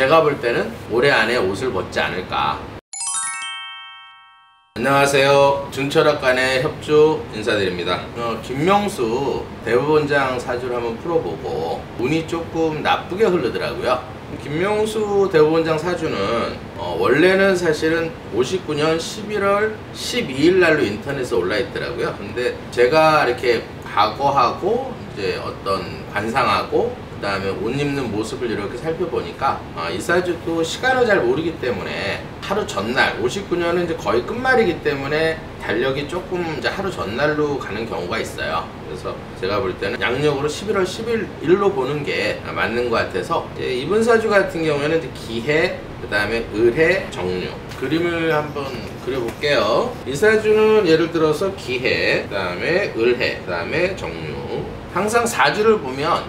제가 볼 때는 올해 안에 옷을 벗지 않을까. 안녕하세요. 중철학관의 협조 인사드립니다. 김명수 대법원장 사주를 한번 풀어보고 운이 조금 나쁘게 흐르더라고요. 김명수 대법원장 사주는 원래는 사실은 59년 11월 12일 날로 인터넷에 올라 있더라고요. 근데 제가 이렇게 과거하고 이제 어떤 관상하고 그 다음에 옷 입는 모습을 이렇게 살펴보니까 이 사주도 시간을 잘 모르기 때문에 하루 전날 59년은 이제 거의 끝말이기 때문에 달력이 조금 이제 하루 전날로 가는 경우가 있어요. 그래서 제가 볼 때는 양력으로 11월 11일로 보는 게 맞는 것 같아서 이번 사주 같은 경우에는 이제 기해, 그 다음에 을해, 정유 그림을 한번 그려볼게요. 이 사주는 예를 들어서 기해, 그 다음에 을해, 그 다음에 정유. 항상 사주를 보면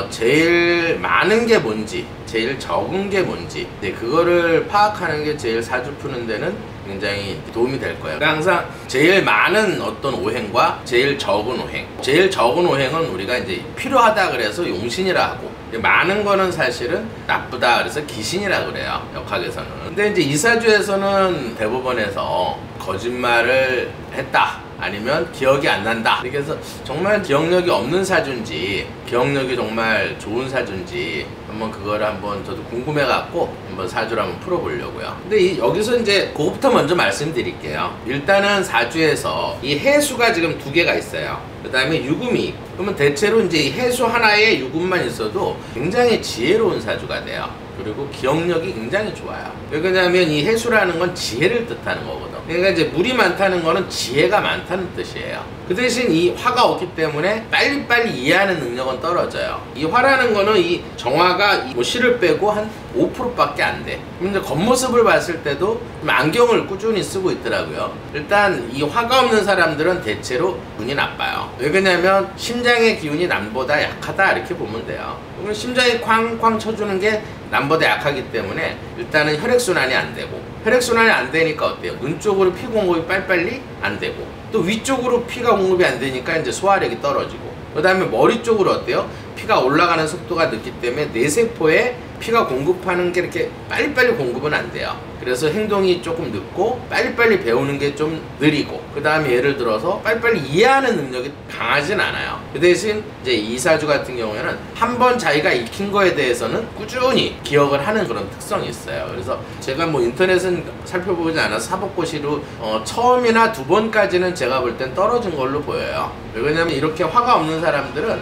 제일 많은 게 뭔지 제일 적은 게 뭔지 그거를 파악하는 게 제일 사주 푸는 데는 굉장히 도움이 될 거예요. 그러니까 항상 제일 많은 어떤 오행과 제일 적은 오행, 제일 적은 오행은 우리가 이제 필요하다 그래서 용신이라 하고, 많은 거는 사실은 나쁘다 그래서 기신이라 그래요, 역학에서는. 근데 이제 이 사주에서는 대법원에서 거짓말을 했다, 아니면 기억이 안 난다, 그래서 정말 기억력이 없는 사주인지 기억력이 정말 좋은 사주인지 한번 그거를 한번 저도 궁금해 갖고 한번 사주를 한번 풀어보려고요. 근데 여기서 이제 그것부터 먼저 말씀드릴게요. 일단은 사주에서 이 해수가 지금 2개가 있어요. 그 다음에 유금이, 그러면 대체로 이제 이 해수 하나에 유금만 있어도 굉장히 지혜로운 사주가 돼요. 그리고 기억력이 굉장히 좋아요. 왜냐하면 이 해수라는 건 지혜를 뜻하는 거거든. 그러니까 이제 물이 많다는 거는 지혜가 많다는 뜻이에요. 그 대신 이 화가 없기 때문에 빨리빨리 이해하는 능력은 떨어져요. 이 화라는 거는 이 정화가 뭐 실을 빼고 한 5%밖에 안 돼. 근데 겉모습을 봤을 때도 안경을 꾸준히 쓰고 있더라고요. 일단 이 화가 없는 사람들은 대체로 운이 나빠요. 왜냐면 심장의 기운이 남보다 약하다 이렇게 보면 돼요. 그러면 심장이 쾅쾅 쳐주는 게 남보다 약하기 때문에 일단은 혈액순환이 안 되고, 혈액순환이 안 되니까 어때요? 눈 쪽으로 피 공급이 빨리빨리 안 되고, 또 위쪽으로 피가 공급이 안 되니까 이제 소화력이 떨어지고, 그 다음에 머리 쪽으로 어때요? 피가 올라가는 속도가 늦기 때문에 뇌세포에 피가 공급하는 게 이렇게 빨리빨리 공급은 안 돼요. 그래서 행동이 조금 늦고 빨리빨리 배우는 게 좀 느리고, 그 다음에 예를 들어서 빨리빨리 이해하는 능력이 강하진 않아요. 그 대신 이제 이 사주 같은 경우에는 한번 자기가 익힌 거에 대해서는 꾸준히 기억을 하는 그런 특성이 있어요. 그래서 제가 뭐 인터넷은 살펴보지 않아서 사법고시로 처음이나 2번까지는 제가 볼 땐 떨어진 걸로 보여요. 왜냐면 이렇게 화가 없는 사람들은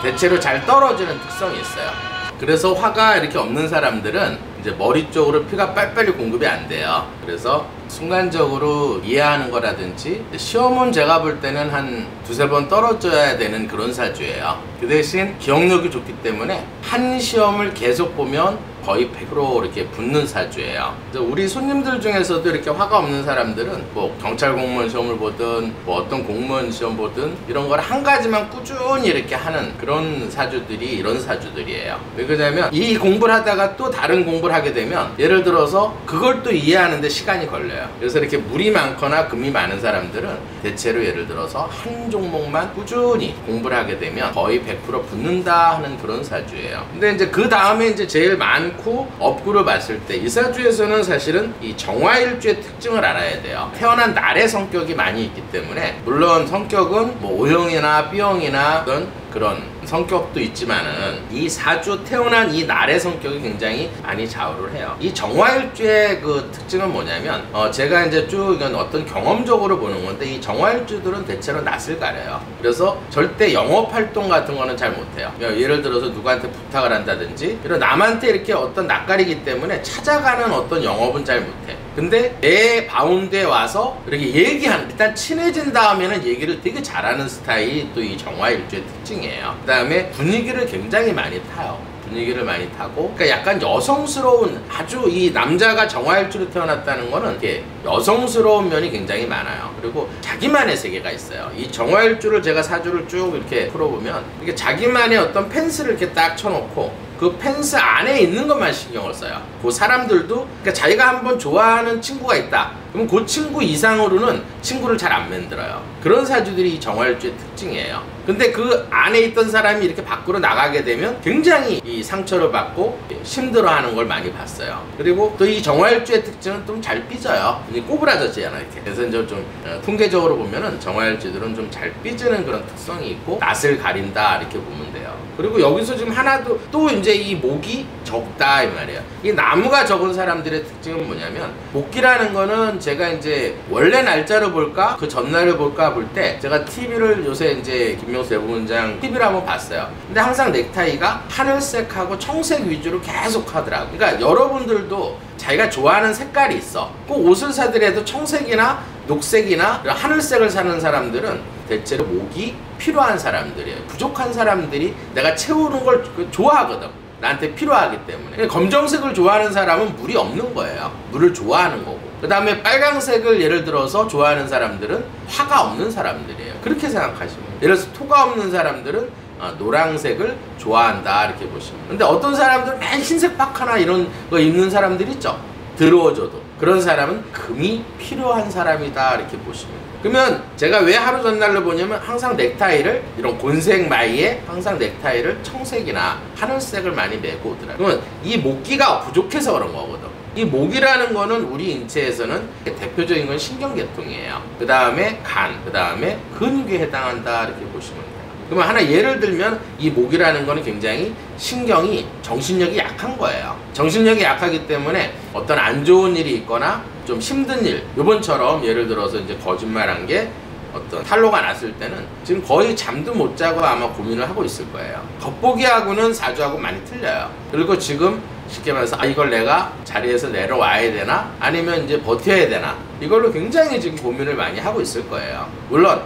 대체로 잘 떨어지는 특성이 있어요. 그래서 화가 이렇게 없는 사람들은 이제 머리 쪽으로 피가 빨리빨리 공급이 안 돼요. 그래서 순간적으로 이해하는 거라든지, 시험은 제가 볼 때는 한 2~3번 떨어져야 되는 그런 사주예요. 그 대신 기억력이 좋기 때문에 한 시험을 계속 보면 거의 100% 이렇게 붙는 사주예요. 우리 손님들 중에서도 이렇게 화가 없는 사람들은 뭐 경찰 공무원 시험을 보든 뭐 어떤 공무원 시험 보든 이런 걸 한 가지만 꾸준히 이렇게 하는 그런 사주들이 이런 사주들이에요. 왜 그러냐면 이 공부를 하다가 또 다른 공부를 하게 되면 예를 들어서 그걸 또 이해하는데 시간이 걸려요. 그래서 이렇게 물이 많거나 금이 많은 사람들은 대체로 예를 들어서 한 종목만 꾸준히 공부를 하게 되면 거의 100% 붙는다 하는 그런 사주예요. 근데 이제 그 다음에 이제 제일 많고 업구를 봤을 때 이 사주에서는 사실은 이 정화일주의 특징을 알아야 돼요. 태어난 날의 성격이 많이 있기 때문에, 물론 성격은 뭐 O형이나 B형이나 그런 성격도 있지만은 이 사주 태어난 이 날의 성격이 굉장히 많이 좌우를 해요. 이 정화일주의 그 특징은 뭐냐면 제가 이제 쭉 이건 어떤 경험적으로 보는 건데, 이 정화일주들은 대체로 낯을 가려요. 그래서 절대 영업활동 같은 거는 잘 못해요. 예를 들어서 누구한테 부탁을 한다든지 이런 남한테 이렇게 어떤 낯가리기 때문에 찾아가는 어떤 영업은 잘 못해. 근데 내 바운드에 와서 이렇게 얘기하는, 일단 친해진 다음에는 얘기를 되게 잘하는 스타일이 또 이 정화일주의 특징이에요. 그 다음에 분위기를 굉장히 많이 타요. 분위기를 많이 타고, 그러니까 약간 여성스러운, 아주 이 남자가 정화일주로 태어났다는 거는 이렇게 여성스러운 면이 굉장히 많아요. 그리고 자기만의 세계가 있어요. 이 정화일주를 제가 사주를 쭉 이렇게 풀어보면 이게 자기만의 어떤 펜스를 이렇게 딱 쳐놓고 그 펜스 안에 있는 것만 신경을 써요. 그 사람들도, 그러니까 자기가 한번 좋아하는 친구가 있다, 그럼 그 친구 이상으로는 친구를 잘 안 만들어요. 그런 사주들이 이 정화일주의 특징이에요. 근데 그 안에 있던 사람이 이렇게 밖으로 나가게 되면 굉장히 이 상처를 받고 힘들어하는 걸 많이 봤어요. 그리고 또 이 정화일주의 특징은 좀 잘 삐져요. 꼬부라졌잖아요, 이렇게. 그래서 이제 좀 통계적으로 보면은 정화일주들은 좀 잘 삐지는 그런 특성이 있고 낯을 가린다 이렇게 보면 돼요. 그리고 여기서 지금 하나도 또 이제 이 목이 적다 이 말이에요. 이 나무가 적은 사람들의 특징은 뭐냐면, 목기라는 거는 제가 이제 원래 날짜를 볼까 그 전날을 볼까 볼 때 제가 TV를 요새 이제 김명수 대법원장 TV를 한번 봤어요. 근데 항상 넥타이가 하늘색하고 청색 위주로 계속 하더라고. 그러니까 여러분들도 자기가 좋아하는 색깔이 있어. 꼭 옷을 사더라도 청색이나 녹색이나 하늘색을 사는 사람들은 대체로 목이 필요한 사람들이에요. 부족한 사람들이 내가 채우는 걸 좋아하거든. 나한테 필요하기 때문에. 검정색을 좋아하는 사람은 물이 없는 거예요. 물을 좋아하는 거고. 그 다음에 빨강색을 예를 들어서 좋아하는 사람들은 화가 없는 사람들이에요. 그렇게 생각하시면. 예를 들어서 토가 없는 사람들은 노란색을 좋아한다 이렇게 보시면. 근데 어떤 사람들은 맨 흰색 파카나 이런 거 입는 사람들 있죠. 들어줘도 그런 사람은 금이 필요한 사람이다 이렇게 보시면 돼요. 그러면 제가 왜 하루 전날로 보냐면, 항상 넥타이를 이런 곤색 마이에 항상 넥타이를 청색이나 하늘색을 많이 메고 오더라고요. 그러면 이 목기가 부족해서 그런 거거든. 이 목이라는 거는 우리 인체에서는 대표적인 건 신경계통이에요. 그 다음에 간, 그 다음에 근육에 해당한다 이렇게 보시면 돼요. 그러면 하나 예를 들면, 이 목이라는 거는 굉장히 신경이, 정신력이 약한 거예요. 정신력이 약하기 때문에 어떤 안 좋은 일이 있거나 좀 힘든 일, 요번처럼 예를 들어서 이제 거짓말한 게 어떤 탈로가 났을 때는 지금 거의 잠도 못 자고 아마 고민을 하고 있을 거예요. 겉보기하고는 사주하고 많이 틀려요. 그리고 지금 쉽게 말해서 이걸 내가 자리에서 내려와야 되나 아니면 이제 버텨야 되나, 이걸로 굉장히 지금 고민을 많이 하고 있을 거예요. 물론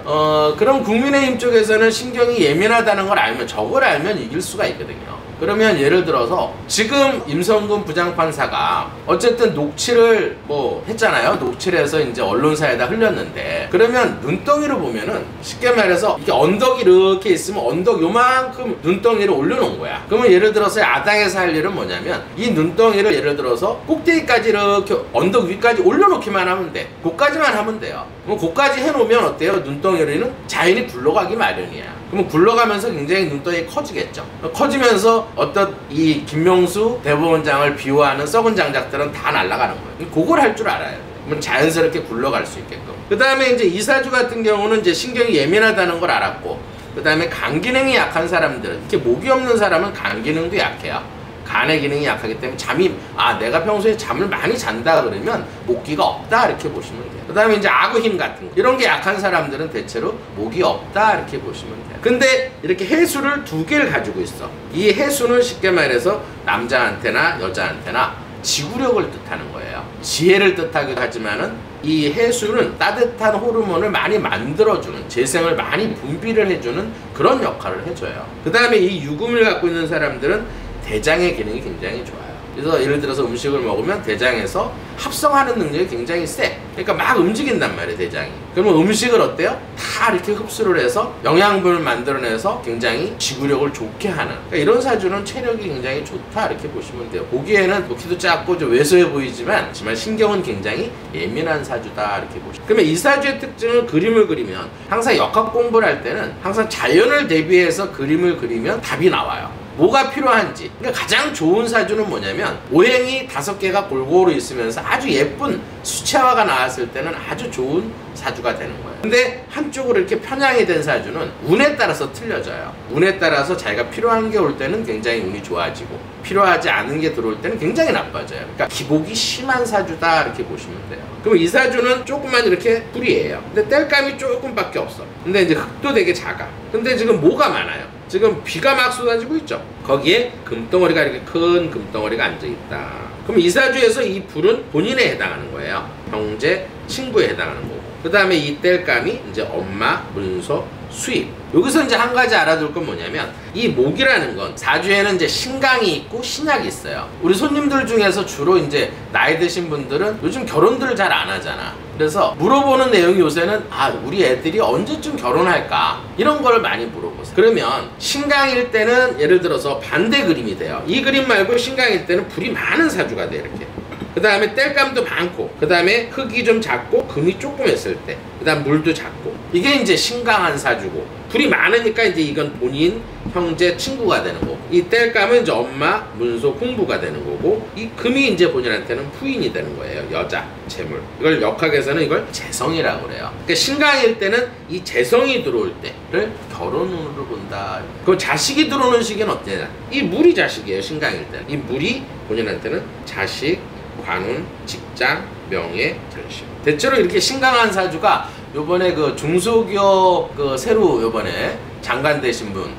그런 국민의힘 쪽에서는 신경이 예민하다는 걸 알면, 저걸 알면 이길 수가 있거든요. 그러면 예를 들어서 지금 임성근 부장판사가 어쨌든 녹취를 뭐 했잖아요. 녹취를 해서 이제 언론사에다 흘렸는데, 그러면 눈덩이로 보면은 쉽게 말해서 이게 언덕이 이렇게 있으면 언덕 요만큼 눈덩이를 올려놓은 거야. 그러면 예를 들어서 야당에서 할 일은 뭐냐면, 이 눈덩이를 예를 들어서 꼭대기까지 이렇게 언덕 위까지 올려놓기만 하면 돼. 그까지만 하면 돼요. 그럼 그까지 해놓으면 어때요? 눈덩이는 자연히 굴러가기 마련이야. 그러면 굴러가면서 굉장히 눈덩이 커지겠죠. 커지면서 어떤 이 김명수 대법원장을 비호하는 썩은 장작들은 다 날아가는 거예요. 그걸 할 줄 알아요. 그러면 자연스럽게 굴러갈 수 있게끔. 그 다음에 이제 이사주 같은 경우는 이제 신경이 예민하다는 걸 알았고, 그 다음에 간 기능이 약한 사람들은, 이렇게 목이 없는 사람은 간 기능도 약해요. 간의 기능이 약하기 때문에 잠이, 내가 평소에 잠을 많이 잔다 그러면 목기가 없다 이렇게 보시면 돼요. 그 다음에 이제 아구힘 같은 거, 이런 게 약한 사람들은 대체로 목이 없다 이렇게 보시면 돼요. 근데 이렇게 해수를 두 개를 가지고 있어. 이 해수는 쉽게 말해서 남자한테나 여자한테나 지구력을 뜻하는 거예요. 지혜를 뜻하기도 하지만은 이 해수는 따뜻한 호르몬을 많이 만들어주는, 재생을 많이 분비를 해주는 그런 역할을 해줘요. 그 다음에 이 유금을 갖고 있는 사람들은 대장의 기능이 굉장히 좋아요. 그래서 예를 들어서 음식을 먹으면 대장에서 합성하는 능력이 굉장히 세. 그러니까 막 움직인단 말이에요, 대장이. 그러면 음식을 어때요? 다 이렇게 흡수를 해서 영양분을 만들어내서 굉장히 지구력을 좋게 하는, 그러니까 이런 사주는 체력이 굉장히 좋다 이렇게 보시면 돼요. 보기에는 키도 작고 좀 왜소해 보이지만 신경은 굉장히 예민한 사주다 이렇게 보시면. 그러면 이 사주의 특징은, 그림을 그리면 항상 역학 공부를 할 때는 항상 자연을 대비해서 그림을 그리면 답이 나와요. 뭐가 필요한지. 그러니까 가장 좋은 사주는 뭐냐면, 오행이 5개가 골고루 있으면서 아주 예쁜 수채화가 나왔을 때는 아주 좋은 사주가 되는 거예요. 근데 한쪽으로 이렇게 편향이 된 사주는 운에 따라서 틀려져요. 운에 따라서 자기가 필요한 게 올 때는 굉장히 운이 좋아지고, 필요하지 않은 게 들어올 때는 굉장히 나빠져요. 그러니까 기복이 심한 사주다 이렇게 보시면 돼요. 그럼 이 사주는 조금만 이렇게 뿌리예요. 근데 땔감이 조금밖에 없어. 근데 이제 흙도 되게 작아. 근데 지금 뭐가 많아요? 지금 비가 막 쏟아지고 있죠. 거기에 금덩어리가, 이렇게 큰 금덩어리가 앉아있다. 그럼 이 사주에서 이 불은 본인에 해당하는 거예요. 형제, 친구에 해당하는 거고. 그 다음에 이 땔감이 이제 엄마, 문서, 수입. 여기서 이제 한 가지 알아둘 건 뭐냐면, 이 목이라는 건 사주에는 이제 신강이 있고 신약이 있어요. 우리 손님들 중에서 주로 이제 나이 드신 분들은 요즘 결혼들을 잘 안 하잖아. 그래서 물어보는 내용이 요새는 우리 애들이 언제쯤 결혼할까, 이런 걸 많이 물어보세요. 그러면 신강일 때는 예를 들어서 반대 그림이 돼요. 이 그림 말고 신강일 때는 불이 많은 사주가 돼 이렇게. 그 다음에 땔감도 많고, 그 다음에 흙이 좀 작고 금이 조금 했을 때, 그 다음 물도 작고, 이게 이제 신강한 사주고, 불이 많으니까 이제 이건 본인, 형제, 친구가 되는 거고, 이 땔감은 이제 엄마, 문속, 홍부가 되는 거고, 이 금이 이제 본인한테는 부인이 되는 거예요. 여자, 재물. 이걸 역학에서는 이걸 재성이라고 그래요. 그러니까 신강일 때는 이 재성이 들어올 때를 결혼운으로 본다. 그럼 자식이 들어오는 시기는 어때냐? 이 물이 자식이에요. 신강일 때는. 이 물이 본인한테는 자식, 관운, 직장, 명예, 전심. 대체로 이렇게 신강한 사주가 요번에 그 중소기업 그 새로 요번에 장관 되신 분,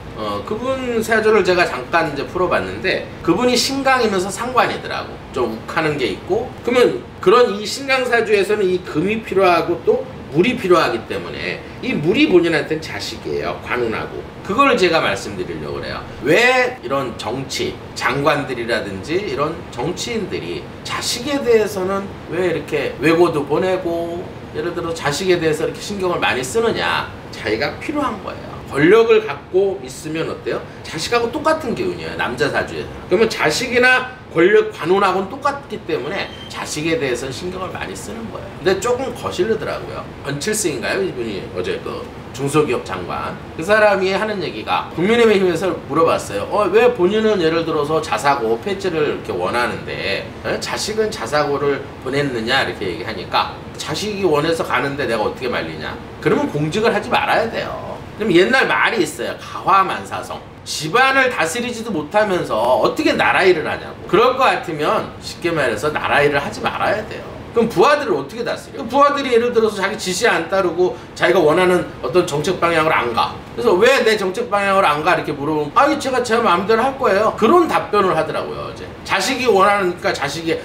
그분 사주를 제가 잠깐 이제 풀어봤는데, 그분이 신강이면서 상관이더라고. 좀 욱하는 게 있고, 그러면 그런 이 신강 사주에서는 이 금이 필요하고 또 물이 필요하기 때문에 이 물이 본인한테는 자식이에요. 관운하고. 그걸 제가 말씀드리려고 그래요. 왜 이런 정치, 장관들이라든지 이런 정치인들이 자식에 대해서는 왜 이렇게 외고도 보내고, 예를 들어 자식에 대해서 이렇게 신경을 많이 쓰느냐? 자기가 필요한 거예요. 권력을 갖고 있으면 어때요? 자식하고 똑같은 기운이에요. 남자 사주에서. 그러면 자식이나 권력, 관운하고는 똑같기 때문에 자식에 대해서는 신경을 많이 쓰는 거예요. 근데 조금 거슬리더라고요. 권칠승인가요? 이분이 어제 그 중소기업 장관. 그 사람이 하는 얘기가, 국민의힘에서 물어봤어요. 왜 본인은 예를 들어서 자사고, 폐지를 이렇게 원하는데 자식은 자사고를 보냈느냐? 이렇게 얘기하니까, 자식이 원해서 가는데 내가 어떻게 말리냐? 그러면 공직을 하지 말아야 돼요. 그럼 옛날 말이 있어요. 가화만사성. 집안을 다스리지도 못하면서 어떻게 나라 일을 하냐고. 그럴 것 같으면 쉽게 말해서 나라 일을 하지 말아야 돼요. 그럼 부하들을 어떻게 다스려? 부하들이 예를 들어서 자기 지시 안 따르고 자기가 원하는 어떤 정책 방향을 안 가. 그래서 왜 내 정책 방향을 안 가? 이렇게 물어보면, 제가 제 마음대로 할 거예요. 그런 답변을 하더라고요, 어제. 자식이 원하니까 자식이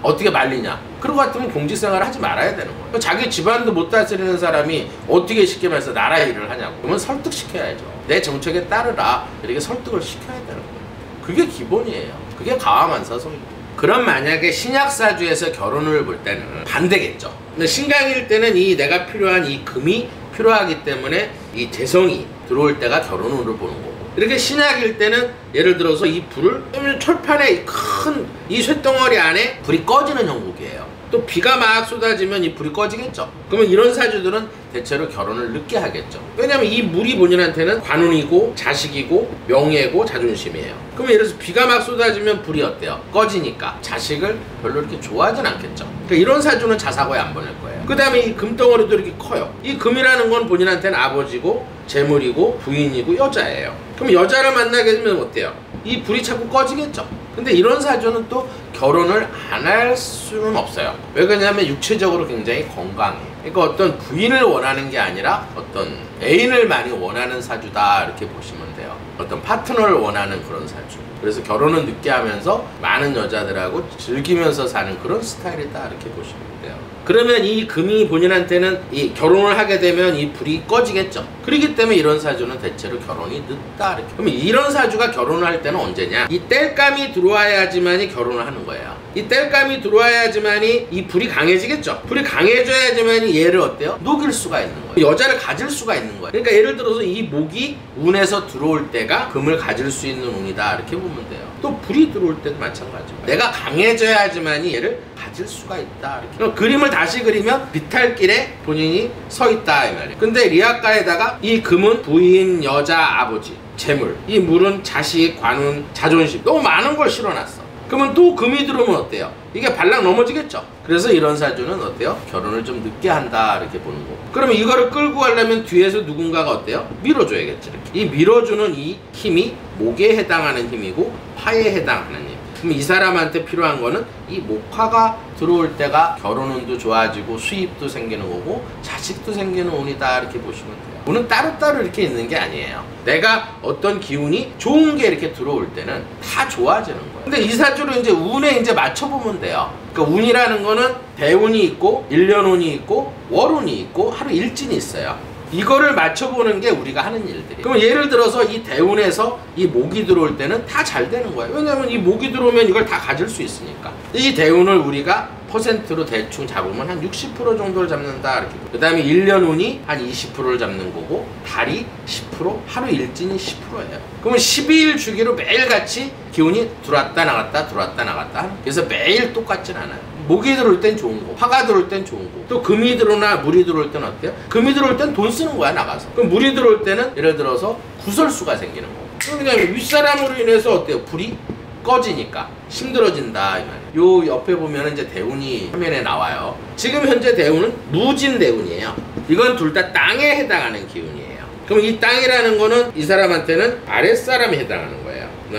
어떻게 말리냐. 그런 것 같으면 공직생활을 하지 말아야 되는 거예요. 자기 집안도 못 다스리는 사람이 어떻게 쉽게 말해서 나라 일을 하냐고. 그러면 설득시켜야죠. 내 정책에 따르라. 이렇게 설득을 시켜야 되는 거예요. 그게 기본이에요. 그게 가화만사성이고. 그럼 만약에 신약사주에서 결혼을 볼 때는 반대겠죠. 근데 신강일 때는 이 내가 필요한 이 금이 필요하기 때문에 이 재성이 들어올 때가 결혼으로 보는 거고, 이렇게 신약일 때는 예를 들어서 이 불을 철판에 큰 이 쇳덩어리 안에 불이 꺼지는 형국이에요. 또 비가 막 쏟아지면 이 불이 꺼지겠죠. 그러면 이런 사주들은 대체로 결혼을 늦게 하겠죠. 왜냐면 이 물이 본인한테는 관운이고 자식이고 명예고 자존심이에요. 그러면 예를 들어서 비가 막 쏟아지면 불이 어때요? 꺼지니까 자식을 별로 이렇게 좋아하진 않겠죠. 그러니까 이런 사주는 자사고에 안 보낼 거예요. 그 다음에 이 금덩어리도 이렇게 커요. 이 금이라는 건 본인한테는 아버지고 재물이고 부인이고 여자예요. 그럼 여자를 만나게 되면 어때요? 이 불이 자꾸 꺼지겠죠. 근데 이런 사주는 또 결혼을 안 할 수는 없어요. 왜 그러냐면 육체적으로 굉장히 건강해. 그러니까 어떤 부인을 원하는 게 아니라 어떤 애인을 많이 원하는 사주다, 이렇게 보시면 돼요. 어떤 파트너를 원하는 그런 사주. 그래서 결혼은 늦게 하면서 많은 여자들하고 즐기면서 사는 그런 스타일이다, 이렇게 보시면 돼요. 그러면 이 금이 본인한테는 이 결혼을 하게 되면 이 불이 꺼지겠죠. 그렇기 때문에 이런 사주는 대체로 결혼이 늦다, 이렇게. 그러면 이런 사주가 결혼을 할 때는 언제냐? 이 땔감이 들어와야지만이 결혼을 하는 거예요. 이 땔감이 들어와야지만이 이 불이 강해지겠죠. 불이 강해져야지만이 얘를 어때요? 녹일 수가 있는 거예요. 여자를 가질 수가 있는 거예요. 그러니까 예를 들어서 이 목이 운에서 들어올 때가 금을 가질 수 있는 운이다, 이렇게 보면 돼요. 또 불이 들어올 때도 마찬가지고, 내가 강해져야지만이 얘를 가질 수가 있다, 이렇게. 그럼 그림을 다시 그리면 비탈길에 본인이 서 있다, 이 말이에요. 근데 리아카에다가 이 금은 부인, 여자, 아버지, 재물, 이 물은 자식, 관운, 자존심, 너무 많은 걸 실어놨어. 그러면 또 금이 들어오면 어때요? 이게 발락 넘어지겠죠. 그래서 이런 사주는 어때요? 결혼을 좀 늦게 한다, 이렇게 보는 거고. 그러면 이거를 끌고 가려면 뒤에서 누군가가 어때요? 밀어줘야겠죠. 이렇게. 이 밀어주는 이 힘이 목에 해당하는 힘이고 화에 해당하는 힘. 그럼 이 사람한테 필요한 거는 이 목화가 들어올 때가 결혼운도 좋아지고 수입도 생기는 거고 자식도 생기는 운이다, 이렇게 보시면 돼요. 운은 따로따로 이렇게 있는 게 아니에요. 내가 어떤 기운이 좋은 게 이렇게 들어올 때는 다 좋아지는 거예요. 근데 이 사주로 이제 운에 이제 맞춰보면 돼요. 그러니까 운이라는 거는 대운이 있고 일년운이 있고 월운이 있고 하루 일진이 있어요. 이거를 맞춰보는 게 우리가 하는 일들이에요. 그러면 예를 들어서 이 대운에서 이 목이 들어올 때는 다 잘 되는 거예요. 왜냐면 이 목이 들어오면 이걸 다 가질 수 있으니까. 이 대운을 우리가 퍼센트로 대충 잡으면 한 60% 정도를 잡는다 이렇게. 그 다음에 1년 운이 한 20%를 잡는 거고 달이 10%, 하루 일진이 10%예요. 그러면 12일 주기로 매일같이 기운이 들어왔다 나갔다 들어왔다 나갔다. 그래서 매일 똑같진 않아요. 목이 들어올 땐 좋은 거, 화가 들어올 땐 좋은 거, 또 금이 들어오나 물이 들어올 때는 어때요? 금이 들어올 땐 돈 쓰는 거야, 나가서. 그럼 물이 들어올 때는 예를 들어서 구설수가 생기는 거고. 그러니까 윗사람으로 인해서 어때요? 불이 꺼지니까 힘들어진다 이 말이에요. 요 옆에 보면 이제 대운이 화면에 나와요. 지금 현재 대운은 무진 대운이에요. 이건 둘 다 땅에 해당하는 기운이에요. 그럼 이 땅이라는 거는 이 사람한테는 아랫사람에 해당하는 거예요.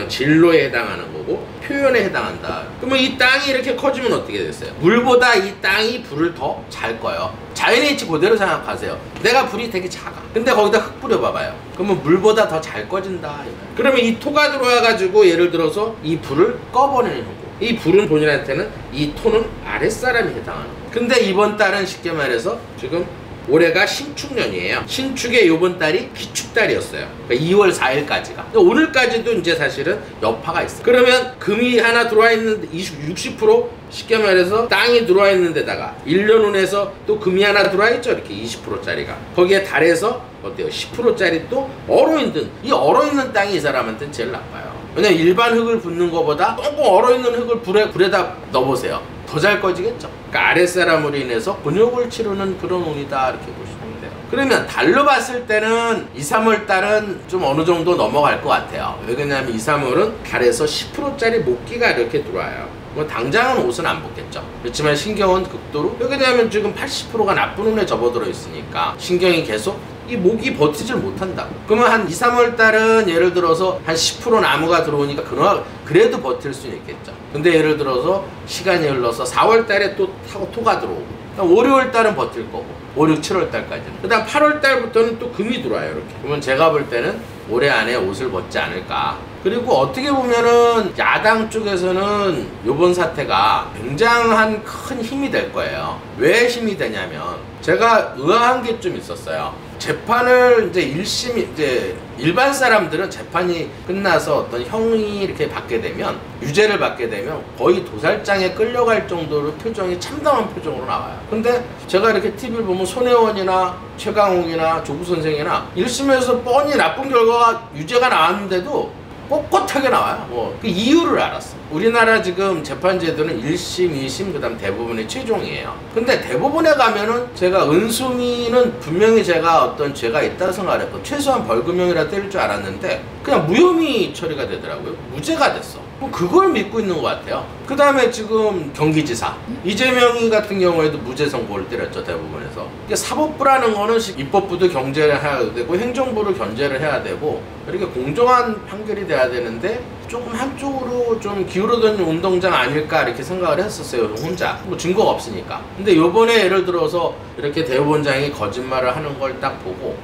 진로에 해당하는 거고 표현에 해당한다. 그러면 이 땅이 이렇게 커지면 어떻게 됐어요? 물보다 이 땅이 불을 더 잘 꺼요. 자연의 이치 그대로 생각하세요. 내가 불이 되게 작아. 근데 거기다 흙 뿌려봐봐요. 그러면 물보다 더 잘 꺼진다. 그러면 이 토가 들어와가지고 예를 들어서 이 불을 꺼버리는 거고, 이 불은 본인한테는 이 토는 아랫사람이 해당하는 거예요. 근데 이번 달은 쉽게 말해서 지금 올해가 신축년이에요. 신축의 요번 달이 기축달이었어요. 그러니까 2월 4일까지가. 오늘까지도 이제 사실은 여파가 있어요. 그러면 금이 하나 들어와 있는데 60% 쉽게 말해서 땅이 들어와 있는 데다가 1년 운에서 또 금이 하나 들어와 있죠. 이렇게 20%짜리가. 거기에 달에서 어때요? 10%짜리 또 얼어있는, 이 얼어있는 땅이 이 사람한테는 제일 나빠요. 왜냐면 일반 흙을 붓는 것보다 조금 얼어있는 흙을 불에다 넣어보세요. 더 잘 꺼지겠죠. 그러니까 아랫사람으로 인해서 곤욕을 치르는 그런 운이다 이렇게 보시면 돼요. 그러면 달로 봤을 때는 2, 3월 달은 좀 어느 정도 넘어갈 것 같아요. 왜냐면 2, 3월은 달에서 10%짜리 목기가 이렇게 들어와요. 뭐 당장은 옷은 안 벗겠죠. 그렇지만 신경은 극도로, 왜냐면 지금 80%가 나쁜 운에 접어들어 있으니까 신경이 계속 이 목이 버티질 못한다고. 그러면 한 2, 3월 달은 예를 들어서 한 10% 나무가 들어오니까 그래도 버틸 수는 있겠죠. 근데 예를 들어서 시간이 흘러서 4월 달에 또 토가 들어오고 5, 6월 달은 버틸 거고 5, 6, 7월 달까지는. 그 다음 8월 달부터는 또 금이 들어와요. 이렇게. 그러면 제가 볼 때는 올해 안에 옷을 벗지 않을까. 그리고 어떻게 보면은 야당 쪽에서는 요번 사태가 굉장한 큰 힘이 될 거예요. 왜 힘이 되냐면 제가 의아한 게 좀 있었어요. 재판을 이제 1심, 이제 일반 사람들은 재판이 끝나서 어떤 형이 이렇게 받게 되면, 유죄를 받게 되면 거의 도살장에 끌려갈 정도로 표정이 참담한 표정으로 나와요. 근데 제가 이렇게 TV를 보면 손혜원이나 최강욱이나 조구 선생이나 1심에서 뻔히 나쁜 결과가 유죄가 나왔는데도 꼿꼿하게 나와요. 그 이유를 알았어. 우리나라 지금 재판제도는 1심, 2심, 그 다음 대부분이 최종이에요. 근데 대부분에 가면은 제가 은수미는 분명히 제가 어떤 죄가 있다고 생각했고 최소한 벌금형이라 때릴 줄 알았는데 그냥 무혐의 처리가 되더라고요. 무죄가 됐어. 그걸 믿고 있는 것 같아요. 그 다음에 지금 경기지사 이재명이 같은 경우에도 무죄 선고를 때렸죠. 대부분에서. 사법부라는 거는 입법부도 경제를 해야 되고 행정부를 견제를 해야 되고 이렇게 공정한 판결이 돼야 되는데 조금 한쪽으로 좀 기울어든 운동장 아닐까 이렇게 생각을 했었어요. 혼자. 뭐 증거가 없으니까. 근데 요번에 예를 들어서 이렇게 대법원장이 거짓말을 하는 걸 딱 보고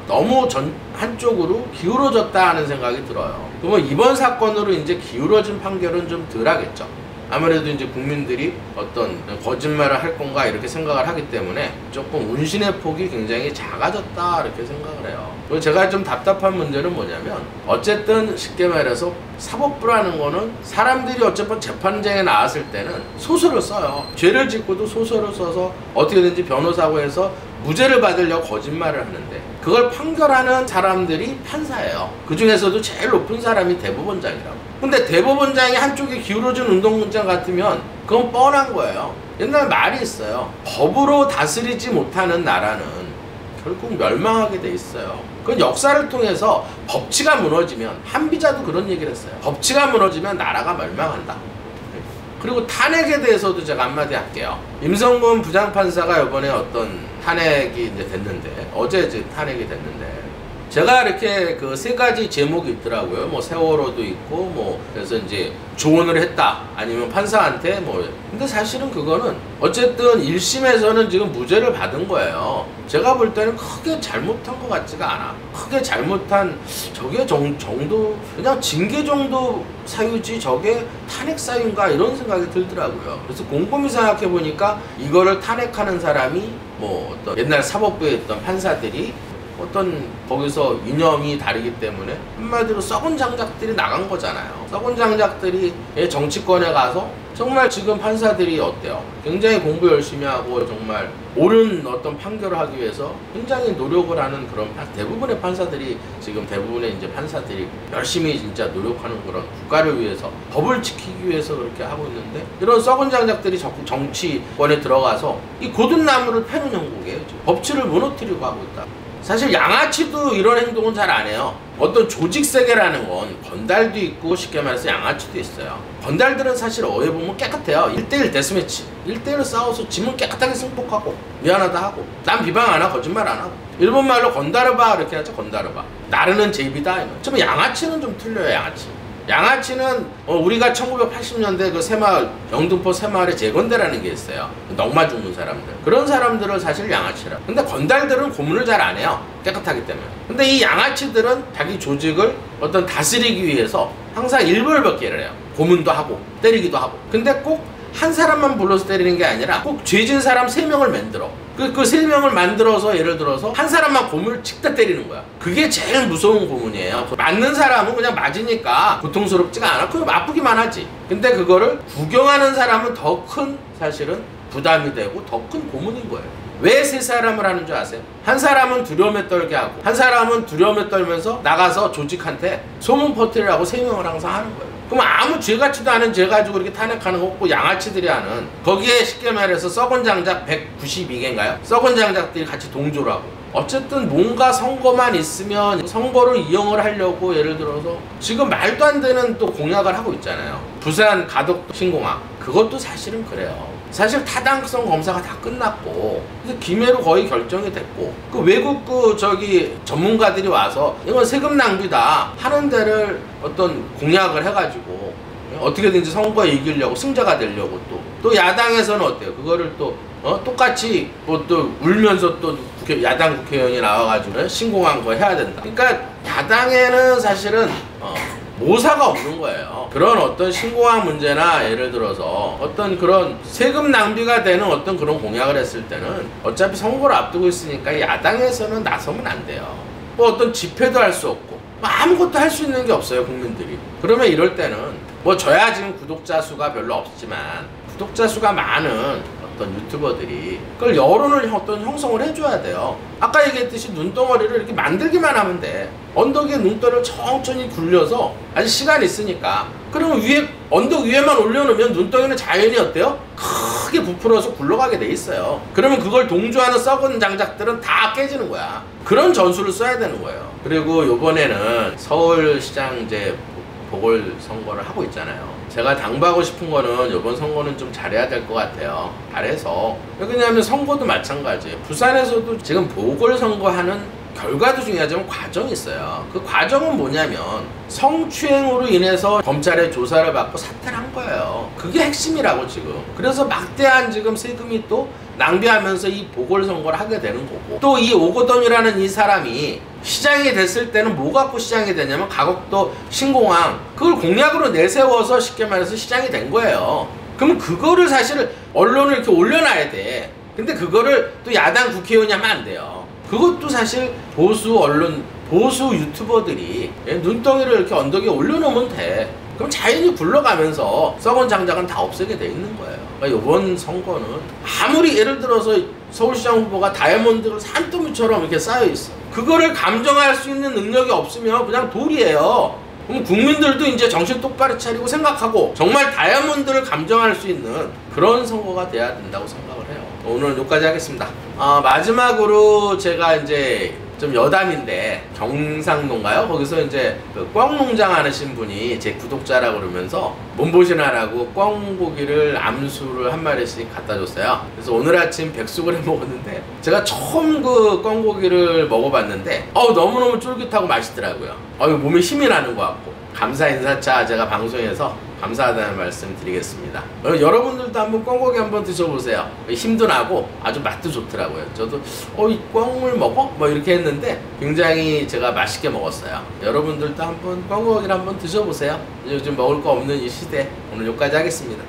너무 한쪽으로 기울어졌다 하는 생각이 들어요. 그러면 이번 사건으로 이제 기울어진 판결은 좀 덜 하겠죠. 아무래도 이제 국민들이 어떤 거짓말을 할 건가 이렇게 생각을 하기 때문에 조금 운신의 폭이 굉장히 작아졌다 이렇게 생각을 해요. 그리고 제가 좀 답답한 문제는 뭐냐면 어쨌든 쉽게 말해서 사법부라는 거는 사람들이 어쨌든 재판장에 나왔을 때는 소설을 써요. 죄를 짓고도 소설을 써서 어떻게든지 변호사고 해서 무죄를 받으려고 거짓말을 하는데 그걸 판결하는 사람들이 판사예요. 그 중에서도 제일 높은 사람이 대법원장이라고. 근데 대법원장이 한쪽에 기울어진 운동장 같으면 그건 뻔한 거예요. 옛날 말이 있어요. 법으로 다스리지 못하는 나라는 결국 멸망하게 돼 있어요. 그건 역사를 통해서 법치가 무너지면, 한비자도 그런 얘기를 했어요. 법치가 무너지면 나라가 멸망한다. 그리고 탄핵에 대해서도 제가 한마디 할게요. 임성근 부장판사가 이번에 어떤 탄핵이 이제 됐는데, 어제 이제 탄핵이 됐는데, 제가 이렇게 그 세 가지 제목이 있더라고요. 뭐 세월호도 있고, 뭐 그래서 이제 조언을 했다, 아니면 판사한테 뭐. 근데 사실은 그거는 어쨌든 1심에서는 지금 무죄를 받은 거예요. 제가 볼 때는 크게 잘못한 것 같지가 않아. 크게 잘못한 저게 정도 그냥 징계 정도 사유지 저게 탄핵 사유인가 이런 생각이 들더라고요. 그래서 곰곰이 생각해 보니까 이거를 탄핵하는 사람이 뭐 어떤 옛날 사법부에 있던 판사들이 어떤 거기서 이념이 다르기 때문에 한마디로 썩은 장작들이 나간 거잖아요. 썩은 장작들이 정치권에 가서 정말 지금 판사들이 어때요? 굉장히 공부 열심히 하고 정말 옳은 어떤 판결을 하기 위해서 굉장히 노력을 하는 그런 대부분의 판사들이 지금 대부분의 이제 판사들이 열심히 진짜 노력하는 그런 국가를 위해서 법을 지키기 위해서 그렇게 하고 있는데 이런 썩은 장작들이 자꾸 정치권에 들어가서 이 고든 나무를 패는 형국이에요. 지금 법치를 무너뜨리고 하고 있다. 사실 양아치도 이런 행동은 잘 안 해요. 어떤 조직 세계라는 건 건달도 있고 쉽게 말해서 양아치도 있어요. 건달들은 사실 어휘 보면 깨끗해요. 1대1 데스매치 1대1로 싸워서 짐은 깨끗하게 승복하고 미안하다 하고 난 비방 안 하고 거짓말 안 하고 일본말로 건다르바 이렇게 하죠. 건다르바 나르는 제비다. 좀 양아치는 좀 틀려요. 양아치는 우리가 1980년대 그 새마을 영등포 새마을에 재건대라는 게 있어요. 넉마 죽는 사람들 그런 사람들을 사실 양아치라. 근데 건달들은 고문을 잘 안 해요. 깨끗하기 때문에. 근데 이 양아치들은 자기 조직을 어떤 다스리기 위해서 항상 일벌백계를 해요. 고문도 하고 때리기도 하고. 근데 꼭 한 사람만 불러서 때리는 게 아니라 꼭 죄진 사람 3명을 만들어. 그 3명을 만들어서 예를 들어서 한 사람만 고문을 직접 때리는 거야. 그게 제일 무서운 고문이에요. 맞는 사람은 그냥 맞으니까 고통스럽지가 않아. 그럼 아프기만 하지. 근데 그거를 구경하는 사람은 더 큰 사실은 부담이 되고 더 큰 고문인 거예요. 왜 3사람을 하는 줄 아세요? 한 사람은 두려움에 떨게 하고 한 사람은 두려움에 떨면서 나가서 조직한테 소문 퍼뜨리라고 하고 3명을 항상 하는 거예요. 그럼 아무 죄 같지도 않은 죄 가지고 이렇게 탄핵하는 거 없고 양아치들이 하는 거기에 쉽게 말해서 썩은 장작 192개인가요? 썩은 장작들이 같이 동조를 하고 어쨌든 뭔가 선거만 있으면 선거를 이용을 하려고 예를 들어서 지금 말도 안 되는 또 공약을 하고 있잖아요. 부산 가덕도 신공항 그것도 사실은 그래요. 사실 타당성 검사가 다 끝났고 그래서 김해로 거의 결정이 됐고 그 외국 전문가들이 와서 이건 세금 낭비다 하는 데를 어떤 공약을 해가지고 어떻게든지 선거에 이기려고 승자가 되려고 또 야당에서는 어때요? 그거를 또 똑같이 또 울면서 또 야당 국회의원이 나와가지고 신공항 그거 해야 된다. 그러니까 야당에는 사실은 모사가 없는 거예요. 그런 어떤 신공항 문제나 예를 들어서 어떤 그런 세금 낭비가 되는 어떤 그런 공약을 했을 때는 어차피 선거를 앞두고 있으니까 야당에서는 나서면 안 돼요. 뭐 어떤 집회도 할 수 없고 아무것도 할 수 있는 게 없어요. 국민들이. 그러면 이럴 때는 뭐 저야 지금 구독자 수가 별로 없지만 구독자 수가 많은 어떤 유튜버들이 그걸 여론을 어떤 형성을 해줘야 돼요. 아까 얘기했듯이 눈덩어리를 이렇게 만들기만 하면 돼. 언덕 위에 눈덩이를 천천히 굴려서 아직 시간이 있으니까 그러면 언덕 위에만 올려놓으면 눈덩이는 자연히 어때요? 크게 부풀어서 굴러가게 돼 있어요. 그러면 그걸 동조하는 썩은 장작들은 다 깨지는 거야. 그런 전술을 써야 되는 거예요. 그리고 요번에는 서울시장 이제 보궐선거를 하고 있잖아요. 제가 당부하고 싶은 거는 이번 선거는 좀 잘해야 될 것 같아요. 잘해서 왜냐하면 선거도 마찬가지예요. 부산에서도 지금 보궐선거하는 결과도 중요하지만 과정이 있어요. 그 과정은 뭐냐면 성추행으로 인해서 검찰의 조사를 받고 사퇴를 한 거예요. 그게 핵심이라고 지금. 그래서 막대한 지금 세금이 또 낭비하면서 이 보궐선거를 하게 되는 거고 또 이 오거돈이라는 이 사람이 시장이 됐을 때는 뭐 갖고 시장이 되냐면 가덕도 신공항 그걸 공약으로 내세워서 쉽게 말해서 시장이 된 거예요. 그러면 그거를 사실 언론을 이렇게 올려놔야 돼. 근데 그거를 또 야당 국회의원이 하면 안 돼요. 그것도 사실 보수 언론, 보수 유튜버들이 눈덩이를 이렇게 언덕 위에 올려놓으면 돼. 그럼 자연히 굴러가면서 썩은 장작은 다 없애게 돼 있는 거예요. 그러니까 이번 선거는 아무리 예를 들어서 서울시장 후보가 다이아몬드가 산더미처럼 이렇게 쌓여있어. 그거를 감정할 수 있는 능력이 없으면 그냥 돌이에요. 그럼 국민들도 이제 정신 똑바로 차리고 생각하고 정말 다이아몬드를 감정할 수 있는 그런 선거가 돼야 된다고 생각을 해요. 오늘은 여기까지 하겠습니다. 마지막으로 제가 이제 좀 여담인데 경상도인가요? 거기서 이제 그 꿩농장 하시는 분이 제 구독자라고 그러면서 몸보신하라고 꿩고기를 암수를 한 마리씩 갖다 줬어요. 그래서 오늘 아침 백숙을 해 먹었는데 제가 처음 그 꿩고기를 먹어봤는데 너무너무 쫄깃하고 맛있더라고요. 몸에 힘이 나는 것 같고 감사 인사차 제가 방송에서 감사하다는 말씀 드리겠습니다. 여러분들도 한번 꿩고기 한번 드셔보세요. 힘도 나고 아주 맛도 좋더라고요. 저도 이 꿩을 먹어? 뭐 이렇게 했는데 굉장히 제가 맛있게 먹었어요. 여러분들도 한번 꿩고기를 한번 드셔보세요. 요즘 먹을 거 없는 이 시대 오늘 여기까지 하겠습니다.